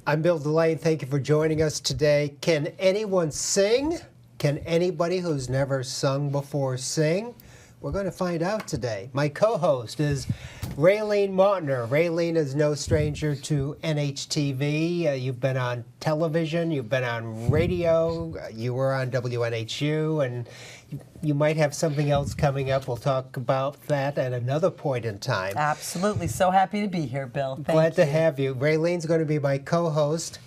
I'm Bill Dillane. Thank you for joining us today. Can anyone sing? Can anybody who's never sung before sing? We're going to find out today. My co-host is Raylene Mautner. Raylene is no stranger to NHTV. You've been on television, you've been on radio, you were on WNHU, and you might have something else coming up. We'll talk about that at another point in time. Absolutely. So happy to be here, Bill. Glad to have you. Raylene's going to be my co-host,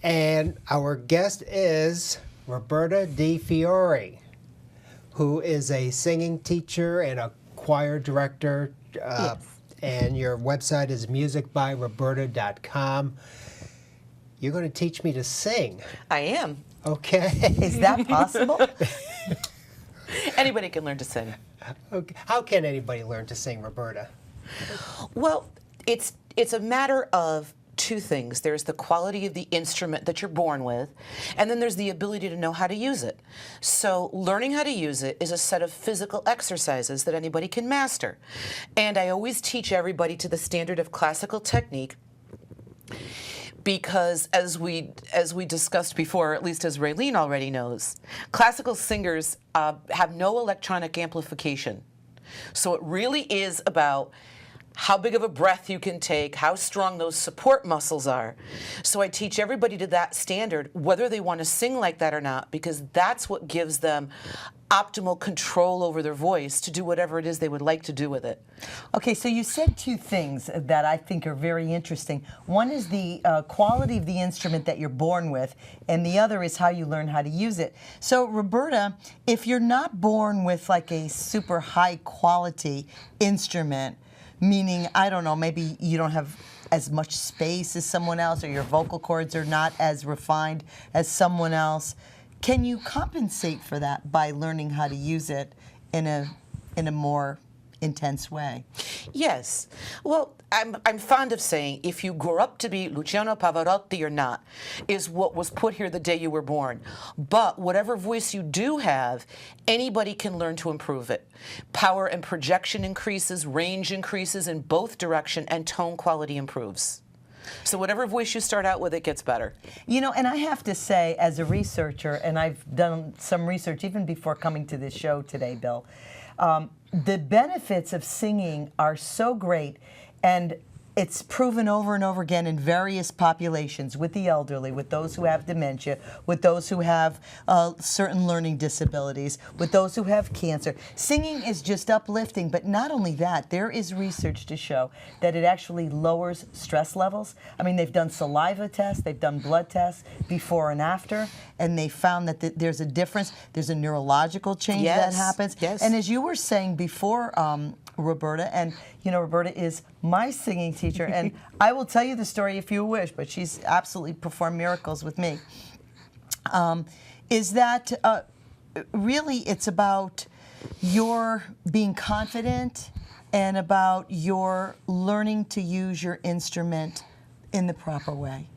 and our guest is Roberta D. Fiora, who is a singing teacher and a choir director. Yes. And your website is musicbyroberta.com. You're going to teach me to sing. I am. Okay. Is that possible? Anybody can learn to sing. Okay. How can anybody learn to sing, Roberta? Well, it's a matter of two things. There's the quality of the instrument that you're born with, and then there's the ability to know how to use it. So learning how to use it is a set of physical exercises that anybody can master. And I always teach everybody to the standard of classical technique, because as we discussed before, at least as Raylene already knows, classical singers have no electronic amplification. So it really is about how big of a breath you can take, how strong those support muscles are. So I teach everybody to that standard, whether they want to sing like that or not, because that's what gives them optimal control over their voice to do whatever it is they would like to do with it. Okay, so you said two things that I think are very interesting. One is the quality of the instrument that you're born with, and the other is how you learn how to use it. So, Roberta, if you're not born with like a super high quality instrument, meaning, I don't know, maybe you don't have as much space as someone else, or your vocal cords are not as refined as someone else, can you compensate for that by learning how to use it in a more intense way? Yes. Well, I'm fond of saying, if you grew up to be Luciano Pavarotti or not, is what was put here the day you were born. But whatever voice you do have, anybody can learn to improve it. Power and projection increases, range increases in both direction, and tone quality improves. So whatever voice you start out with, it gets better. You know, and I have to say, as a researcher, and I've done some research even before coming to this show today, Bill, the benefits of singing are so great, and it's proven over and over again in various populations, with the elderly, with those who have dementia, with those who have certain learning disabilities, with those who have cancer. Singing is just uplifting, but not only that, there is research to show that it actually lowers stress levels. I mean, they've done saliva tests, they've done blood tests before and after, and they found that there's a difference. There's a neurological change that happens. Yes. And as you were saying before, Roberta, and you know, Roberta is my singing teacher, and I will tell you the story if you wish, but she's absolutely performed miracles with me, is that really it's about your being confident and about your learning to use your instrument in the proper way.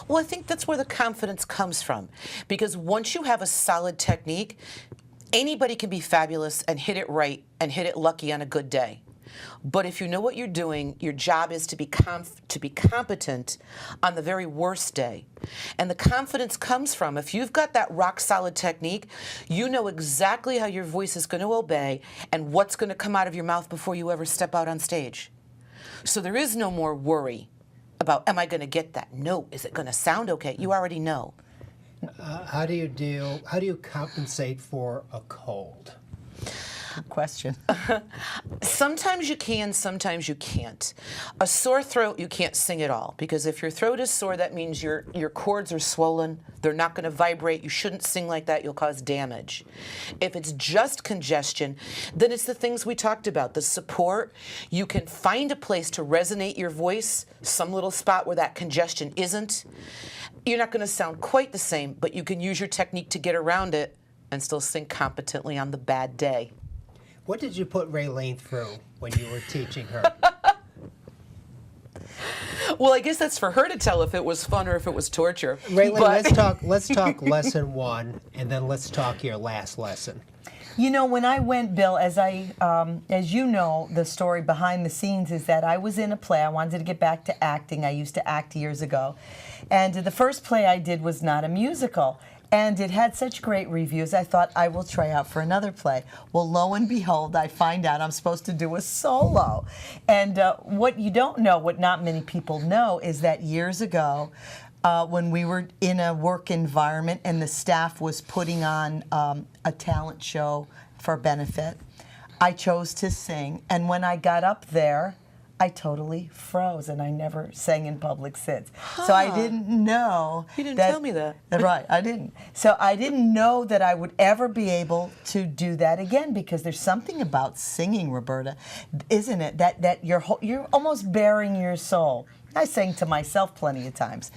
Well, I think that's where the confidence comes from, because once you have a solid technique, anybody can be fabulous and hit it right and hit it lucky on a good day. But if you know what you're doing, your job is to be competent on the very worst day. And the confidence comes from, if you've got that rock solid technique, you know exactly how your voice is going to obey and what's going to come out of your mouth before you ever step out on stage. So there is no more worry about, am I going to get that note? Is it going to sound okay? You already know. How do you compensate for a cold? Good question. Sometimes you can, sometimes you can't. A sore throat, you can't sing at all, because if your throat is sore, that means your cords are swollen. They're not going to vibrate. You shouldn't sing like that. You'll cause damage. If it's just congestion, then it's the things we talked about, the support. You can find a place to resonate your voice, some little spot where that congestion isn't. You're not going to sound quite the same, but you can use your technique to get around it and still sing competently on the bad day. What did you put Raylene through when you were teaching her? Well, I guess that's for her to tell if it was fun or if it was torture. Raylene, let's talk lesson one, and then let's talk your last lesson. You know, when I went, Bill, as you know, the story behind the scenes is that I was in a play. I wanted to get back to acting. I used to act years ago. And the first play I did was not a musical. And it had such great reviews, I thought I will try out for another play. Well, lo and behold, I find out I'm supposed to do a solo. And what you don't know, what not many people know, is that years ago, when we were in a work environment and the staff was putting on a talent show for benefit, I chose to sing. And when I got up there, I totally froze, and I never sang in public since. So I didn't know. You didn't tell me that. Right, I didn't. So I didn't know that I would ever be able to do that again, because there's something about singing, Roberta, isn't it? That you're almost bearing your soul. I sang to myself plenty of times.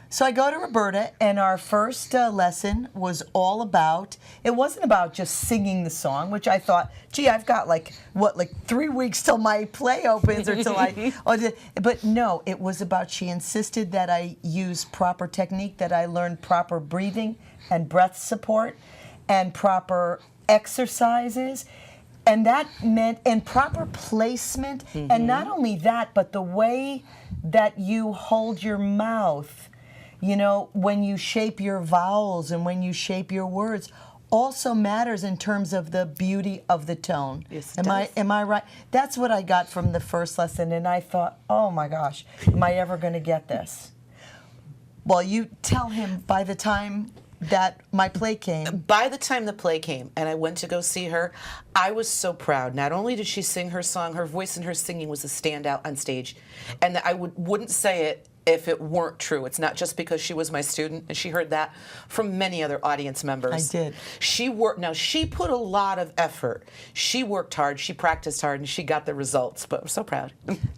So I go to Roberta, and our first lesson was all about, it wasn't about just singing the song, which I thought, gee, I've got like 3 weeks till my play opens, or till but no, it was about, she insisted that I use proper technique, that I learn proper breathing and breath support and proper exercises. And that meant, and proper placement, and not only that, but the way that you hold your mouth, you know, when you shape your vowels and when you shape your words, also matters in terms of the beauty of the tone. Yes, am I right? That's what I got from the first lesson, and I thought, oh my gosh, am I ever going to get this? Well, you tell him by the time that my play came. By the time the play came and I went to go see her, I was so proud. Not only did she sing her song, her voice and her singing was a standout on stage, and I wouldn't say it if it weren't true. It's not just because she was my student, and she heard that from many other audience members. I did. She put a lot of effort. She worked hard, she practiced hard, and she got the results, but I'm so proud.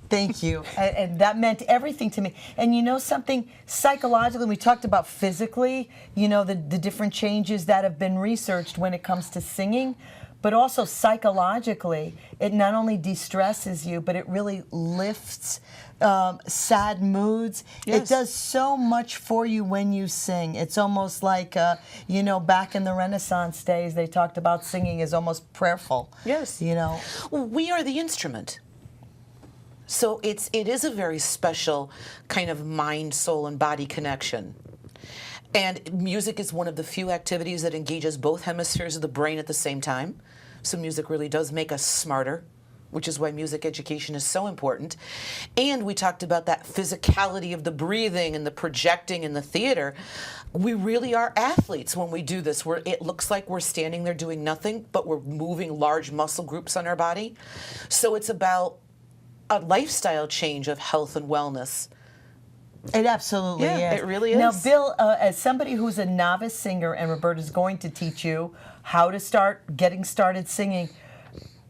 Thank you. And that meant everything to me. And you know something, psychologically, we talked about physically, you know, the different changes that have been researched when it comes to singing, but also psychologically, it not only de-stresses you, but it really lifts sad moods. Yes. It does so much for you when you sing. It's almost like, you know, back in the Renaissance days, they talked about singing as almost prayerful. Yes. You know. Well, we are the instrument. So it is a very special kind of mind, soul, and body connection. And music is one of the few activities that engages both hemispheres of the brain at the same time. So music really does make us smarter, which is why music education is so important. And we talked about that physicality of the breathing and the projecting in the theater. We really are athletes when we do this. It looks like we're standing there doing nothing, but we're moving large muscle groups on our body. So it's about a lifestyle change of health and wellness. It absolutely is. Yeah, it really is. Now, Bill, as somebody who's a novice singer, and Roberta's going to teach you how to start getting started singing,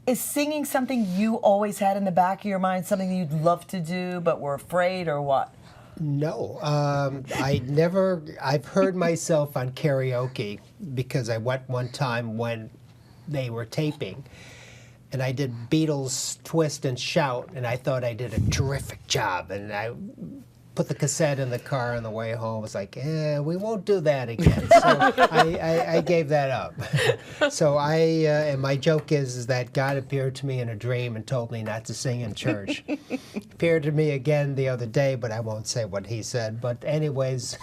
is singing something you always had in the back of your mind, something you'd love to do but were afraid, or what? No, I've heard myself on karaoke because I went one time when they were taping, and I did Beatles Twist and Shout, and I thought I did a terrific job, and I put the cassette in the car on the way home. I was like, we won't do that again. So I gave that up. So and my joke is that God appeared to me in a dream and told me not to sing in church. Appeared to me again the other day, but I won't say what he said. But anyways.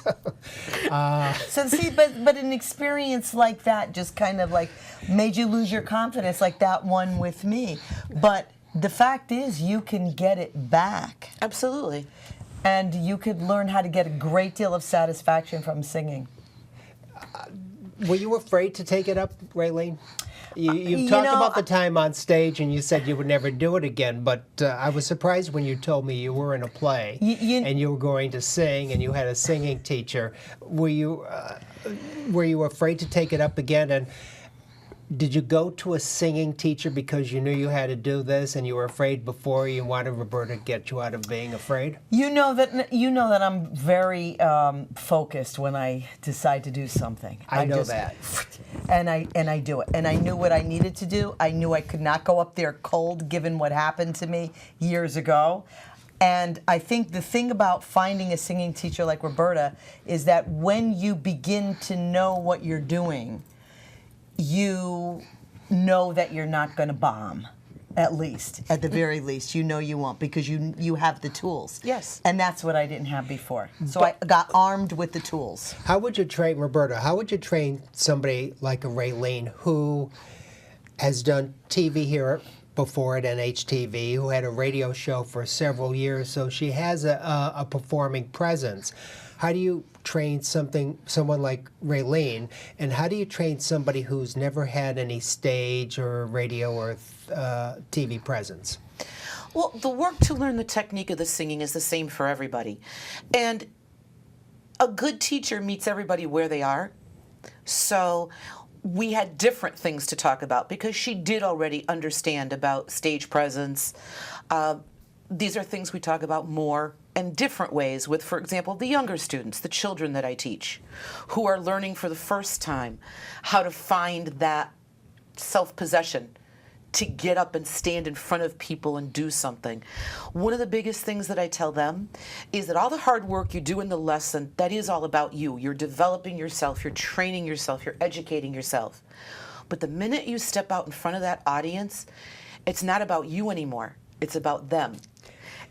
So see, but an experience like that just kind of like made you lose your confidence, like that one with me. But the fact is, you can get it back. Absolutely. And you could learn how to get a great deal of satisfaction from singing. Were you afraid to take it up, Raylene? You talked about the time on stage, and you said you would never do it again, but I was surprised when you told me you were in a play and you were going to sing, and you had a singing teacher. Were you afraid to take it up again? And did you go to a singing teacher because you knew you had to do this, and you were afraid before you wanted Roberta to get you out of being afraid? You know that I'm very focused when I decide to do something. I know that. And I do it. And I knew what I needed to do. I knew I could not go up there cold, given what happened to me years ago. And I think the thing about finding a singing teacher like Roberta is that when you begin to know what you're doing, you know that you're not going to bomb. At least, at the very least, you know you won't because you have the tools. Yes. And that's what I didn't have before. So I got armed with the tools. How would you train, Roberta, how would you train somebody like a Raylene who has done TV here before at NHTV, who had a radio show for several years, so she has a performing presence? How do you train someone like Raylene, and how do you train somebody who's never had any stage or radio or TV presence? Well, the work to learn the technique of the singing is the same for everybody. And a good teacher meets everybody where they are. So we had different things to talk about because she did already understand about stage presence. These are things we talk about more in different ways with, for example, the younger students, the children that I teach, who are learning for the first time how to find that self-possession to get up and stand in front of people and do something. One of the biggest things that I tell them is that all the hard work you do in the lesson, that is all about you. You're developing yourself, you're training yourself, you're educating yourself. But the minute you step out in front of that audience, it's not about you anymore. It's about them.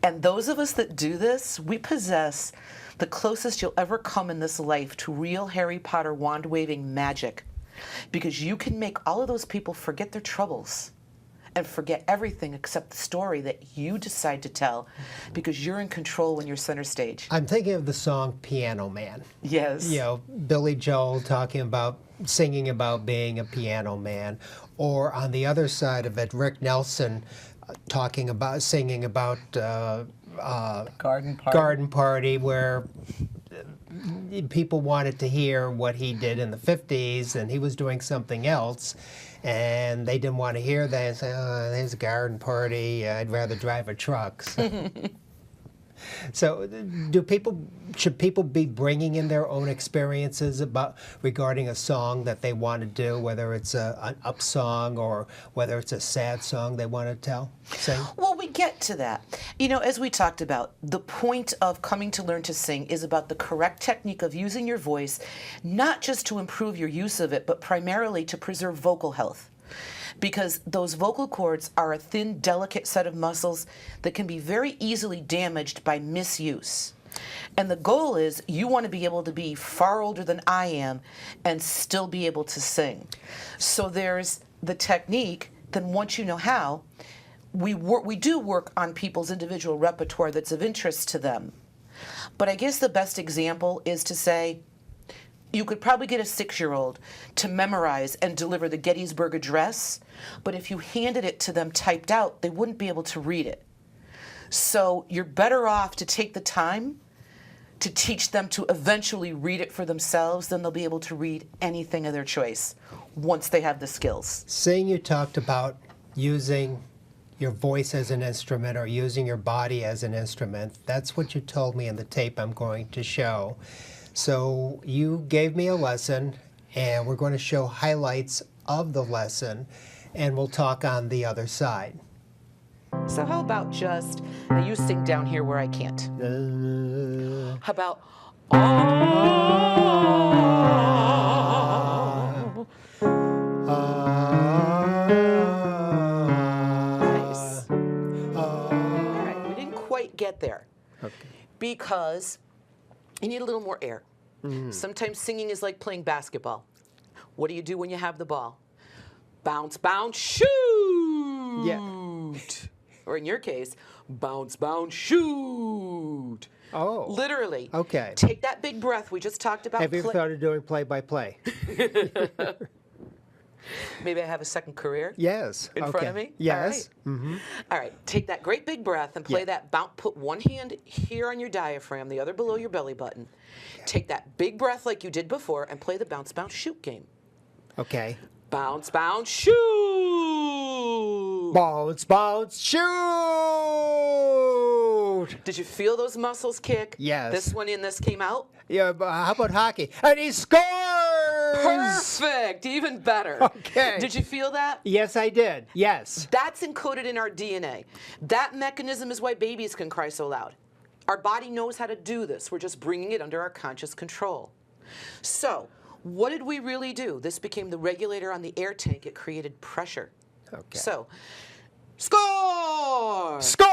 And those of us that do this, we possess the closest you'll ever come in this life to real Harry Potter wand-waving magic. Because you can make all of those people forget their troubles and forget everything except the story that you decide to tell, because you're in control when you're center stage. I'm thinking of the song Piano Man. Yes. You know, Billy Joel singing about being a piano man. Or on the other side of it, Rick Nelson singing about Garden Party, where people wanted to hear what he did in the 50s, and he was doing something else, and they didn't want to hear that and say, oh, there's a garden party, I'd rather drive a truck. So should people be bringing in their own experiences regarding a song that they want to do, whether it's an up song or whether it's a sad song they want to sing? Well, we get to that. You know, as we talked about, the point of coming to learn to sing is about the correct technique of using your voice, not just to improve your use of it, but primarily to preserve vocal health. Because those vocal cords are a thin, delicate set of muscles that can be very easily damaged by misuse. And the goal is you want to be able to be far older than I am and still be able to sing. So there's the technique, then once you know how, we do work on people's individual repertoire that's of interest to them. But I guess the best example is to say, you could probably get a 6-year-old to memorize and deliver the Gettysburg Address, but if you handed it to them typed out, they wouldn't be able to read it. So you're better off to take the time to teach them to eventually read it for themselves, then they'll be able to read anything of their choice once they have the skills. Seeing you talked about using your voice as an instrument or using your body as an instrument, that's what you told me in the tape I'm going to show. So you gave me a lesson, and we're going to show highlights of the lesson, and we'll talk on the other side. So how about just, now you sing down here where I can't. How about, Nice. All right, we didn't quite get there. Okay. Because you need a little more air. Sometimes singing is like playing basketball. What do you do when you have the ball? Bounce, bounce, shoot! Yeah. Or in your case, bounce, bounce, shoot! Oh. Literally. Okay. Take that big breath we just talked about. Have you ever thought of doing play-by-play? Maybe I have a second career? Yes. In front of me? Yes. All right. All right. Take that great big breath and play that bounce. Put one hand here on your diaphragm, the other below your belly button. Take that big breath like you did before and play the bounce, bounce, shoot game. Okay. Bounce, bounce, shoot! Bounce, bounce, shoot! Did you feel those muscles kick? Yes. This one in, this came out? Yeah, but how about hockey? And he scores! Perfect! Even better. Okay. Did you feel that? Yes, I did. Yes. That's encoded in our DNA. That mechanism is why babies can cry so loud. Our body knows how to do this. We're just bringing it under our conscious control. So, What did we really do? This became the regulator on the air tank. It created pressure. Okay. So, score! Score!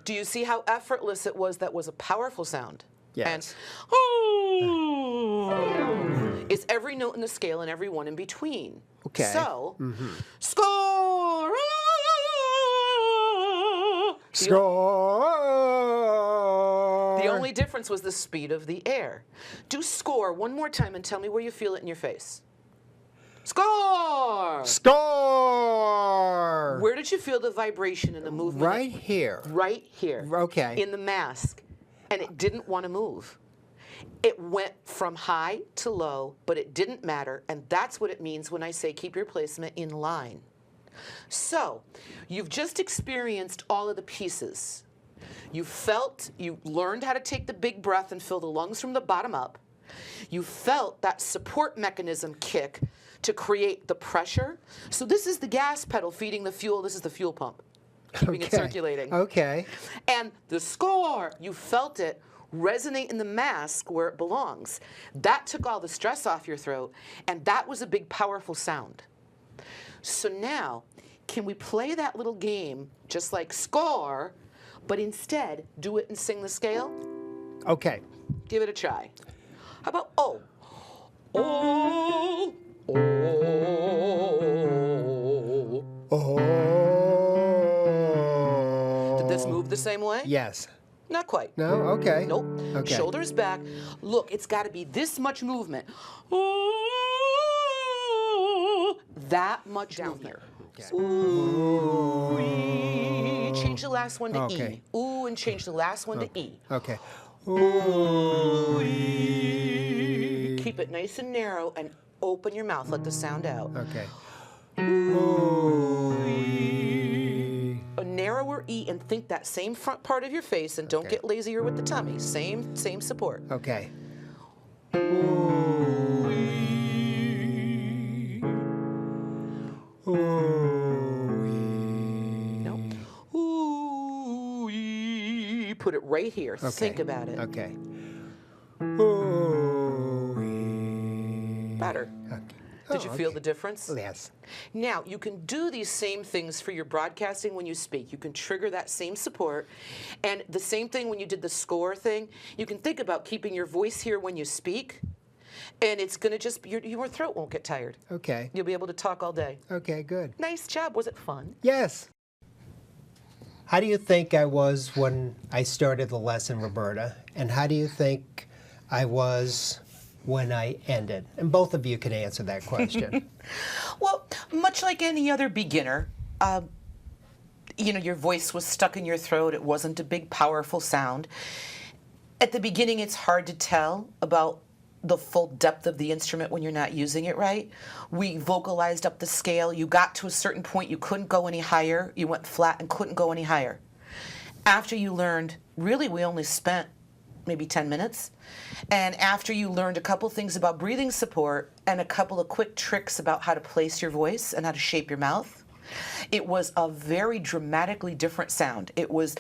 Do you see how effortless it was? That was a powerful sound. Yes. And, oh, it's every note in the scale and every one in between. Okay. So, score! Score! The only difference was the speed of the air. Do score one more time and tell me where you feel it in your face. Score! Score! Where did you feel the vibration and the movement? Right here. Right here. Okay. In the mask. And it didn't want to move. It went from high to low, but it didn't matter. And that's what it means when I say keep your placement in line. So, you've just experienced all of the pieces. You learned how to take the big breath and fill the lungs from the bottom up. You felt that support mechanism kick to create the pressure. So this is the gas pedal feeding the fuel. This is the fuel pump, keeping it circulating. Okay. And the score, you felt it resonate in the mask where it belongs. That took all the stress off your throat, and that was a big, powerful sound. So now, can we play that little game just like score, but instead do it and sing the scale? Okay. Give it a try. How about oh? Oh, oh, Oh. Did this move the same way? Yes. Not quite. No? Okay. Nope. Okay. Shoulders back. Look, it's got to be this much movement. Ooh, that much Down movement. here. Okay. Ooh. Change the last one to Okay. E. Ooh, and change the last one to E. Okay. Keep it nice and narrow and open your mouth. Let the sound out. Okay. A narrower E, and think that same front part of your face, and don't Okay. get lazier with the tummy. Same support. Okay. Nope. Ooh, ee. Put it right here. Okay. Think about it. Okay. Better. Okay. Did you feel the difference? Yes. Now, you can do these same things for your broadcasting when you speak. You can trigger that same support. And the same thing when you did the score thing, you can think about keeping your voice here when you speak. And it's going to just, your throat won't get tired. Okay. You'll be able to talk all day. Okay, good. Nice job. Was it fun? Yes. How do you think I was when I started the lesson, Roberta? And how do you think I was when I ended? And both of you can answer that question. Well, much like any other beginner, your voice was stuck in your throat. It wasn't a big, powerful sound. At the beginning, it's hard to tell about the full depth of the instrument when you're not using it right. We vocalized up the scale. You got to a certain point, you couldn't go any higher. You went flat and couldn't go any higher. After you learned, really, we only spent maybe 10 minutes. And after you learned a couple things about breathing support and a couple of quick tricks about how to place your voice and how to shape your mouth, it was a very dramatically different sound. It was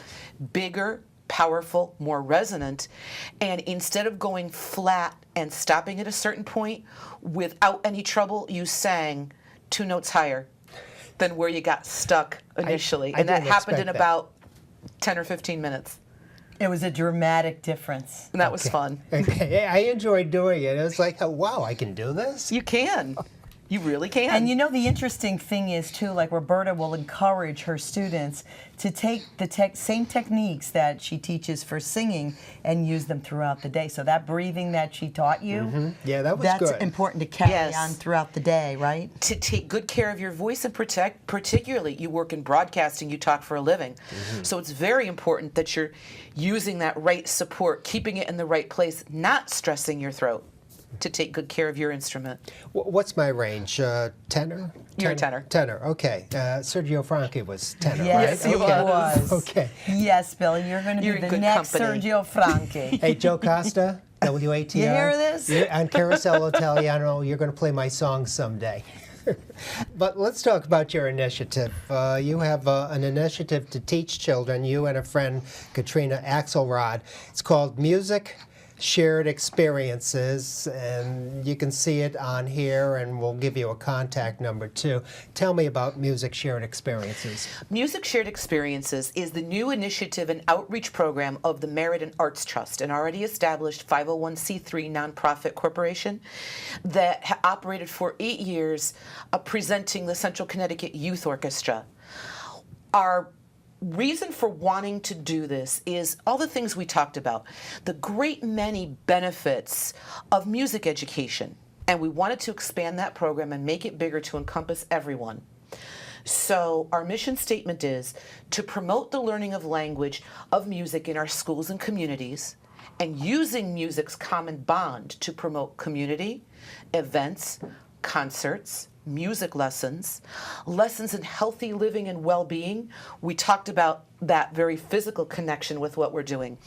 bigger, powerful, more resonant. And instead of going flat and stopping at a certain point, without any trouble, you sang 2 notes higher than where you got stuck initially. I And that didn't happened in expect that. about 10 or 15 minutes. It was a dramatic difference. And that was fun. Okay. I enjoyed doing it. It was like, oh, wow, I can do this? You can. You really can. And the interesting thing is, too, like Roberta will encourage her students to take the same techniques that she teaches for singing and use them throughout the day. So that breathing that she taught you, Yeah, that was that's good. important to carry Yes. on throughout the day, right? To take good care of your voice and protect, particularly you work in broadcasting, you talk for a living. So it's very important that you're using that right support, keeping it in the right place, not stressing your throat to take good care of your instrument. What's my range? Tenor? You're a tenor. Tenor, okay. Sergio Franchi was tenor, Yes, right? he Okay. was. Okay. Yes, Billy, you're going to You're be in the good next company. Sergio Franchi. Hey, Joe Costa, WATR. You hear this? On Carousel Italiano, you're going to play my song someday. But let's talk about your initiative. You have an initiative to teach children, you and a friend, Katrina Axelrod. It's called Music Shared Experiences, and you can see it on here, and we'll give you a contact number too. Tell me about Music Shared Experiences. Music Shared Experiences is the new initiative and outreach program of the Meriden Arts Trust, an already established 501c3 nonprofit corporation that operated for 8 years, presenting the Central Connecticut Youth Orchestra. Our reason for wanting to do this is all the things we talked about, the great many benefits of music education, and we wanted to expand that program and make it bigger to encompass everyone. So our mission statement is to promote the learning of language of music in our schools and communities, and using music's common bond to promote community, events, concerts, music lessons, lessons in healthy living and well-being. We talked about that very physical connection with what we're doing.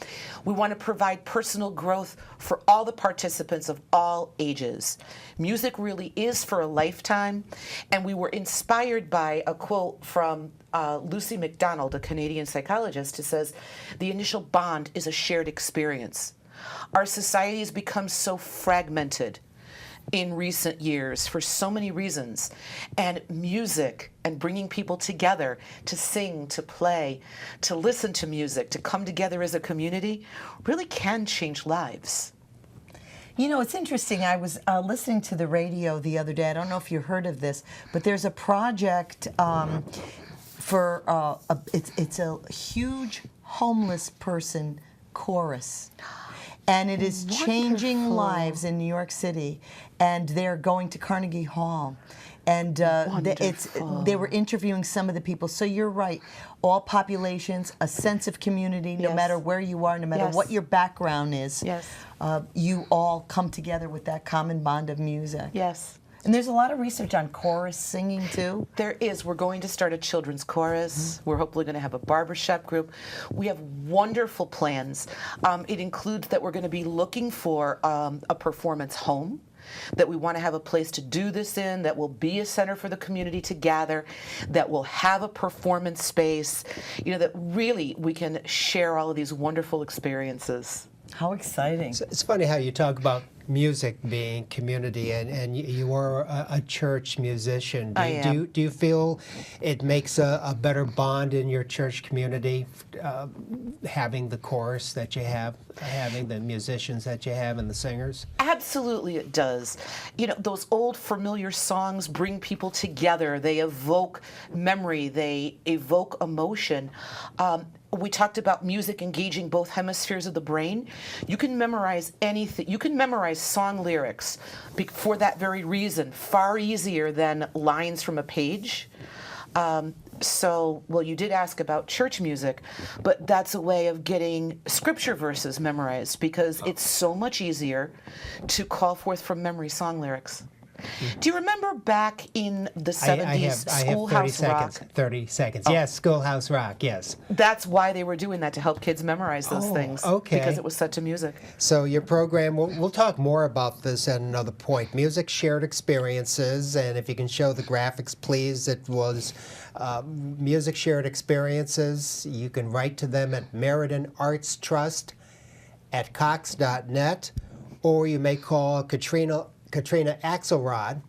We want to provide personal growth for all the participants of all ages. Music really is for a lifetime, and we were inspired by a quote from Lucy MacDonald, a Canadian psychologist, who says, "The initial bond is a shared experience." Our society has become so fragmented in recent years for so many reasons, and music and bringing people together to sing, to play, to listen to music, to come together as a community really can change lives. You know, it's interesting. I was listening to the radio the other day. I don't know if you heard of this, but there's a project for it's a huge homeless person chorus. And it is changing lives in New York City. And they're going to Carnegie Hall. And they were interviewing some of the people. So you're right. All populations, a sense of community, no matter where you are, no matter what your background is. Yes. You all come together with that common bond of music. Yes. And there's a lot of research on chorus singing, too. There is. We're going to start a children's chorus. We're hopefully going to have a barbershop group. We have wonderful plans. It includes that we're going to be looking for a performance home, that we want to have a place to do this in, that will be a center for the community to gather, that will have a performance space, you know, that really we can share all of these wonderful experiences. How exciting. It's funny how you talk about music being community, and you are a church musician. Do you feel it makes a better bond in your church community, having the chorus that you have, having the musicians that you have and the singers? Absolutely it does. You know, those old familiar songs bring people together. They evoke memory. They evoke emotion. We talked about music engaging both hemispheres of the brain. You can memorize anything. You can memorize song lyrics for that very reason, far easier than lines from a page. Well, you did ask about church music, but that's a way of getting scripture verses memorized, because it's so much easier to call forth from memory song lyrics. Do you remember back in the 70s, Schoolhouse Rock? 30 seconds. Yes, Schoolhouse Rock, yes. That's why they were doing that, to help kids memorize those things. Okay. Because it was set to music. So your program, we'll talk more about this at another point. Music Shared Experiences, and if you can show the graphics, please. It was Music Shared Experiences. You can write to them at Meriden Arts Trust at cox.net, or you may call Katrina Axelrod.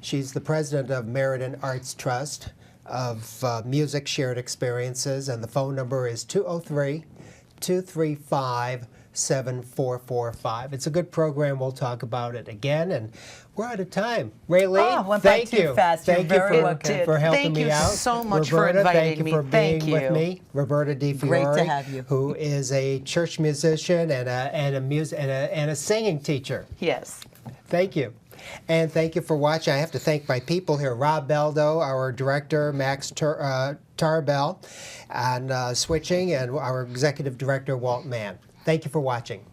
She's the president of Meriden Arts Trust of Music Shared Experiences, and the phone number is 203-235-7445. It's a good program. We'll talk about it again, and we're out of time. Raylene, went thank by too you. fast. Thank You're you very for helping me out. Thank you so much Roberta, for inviting me. thank you for being with me. Roberta Di Fiore, Great to have you. who is a church musician and a singing teacher. Yes. Thank you. And thank you for watching. I have to thank my people here, Rob Beldo, our director, Max Tarbell, and switching, and our executive director, Walt Mann. Thank you for watching.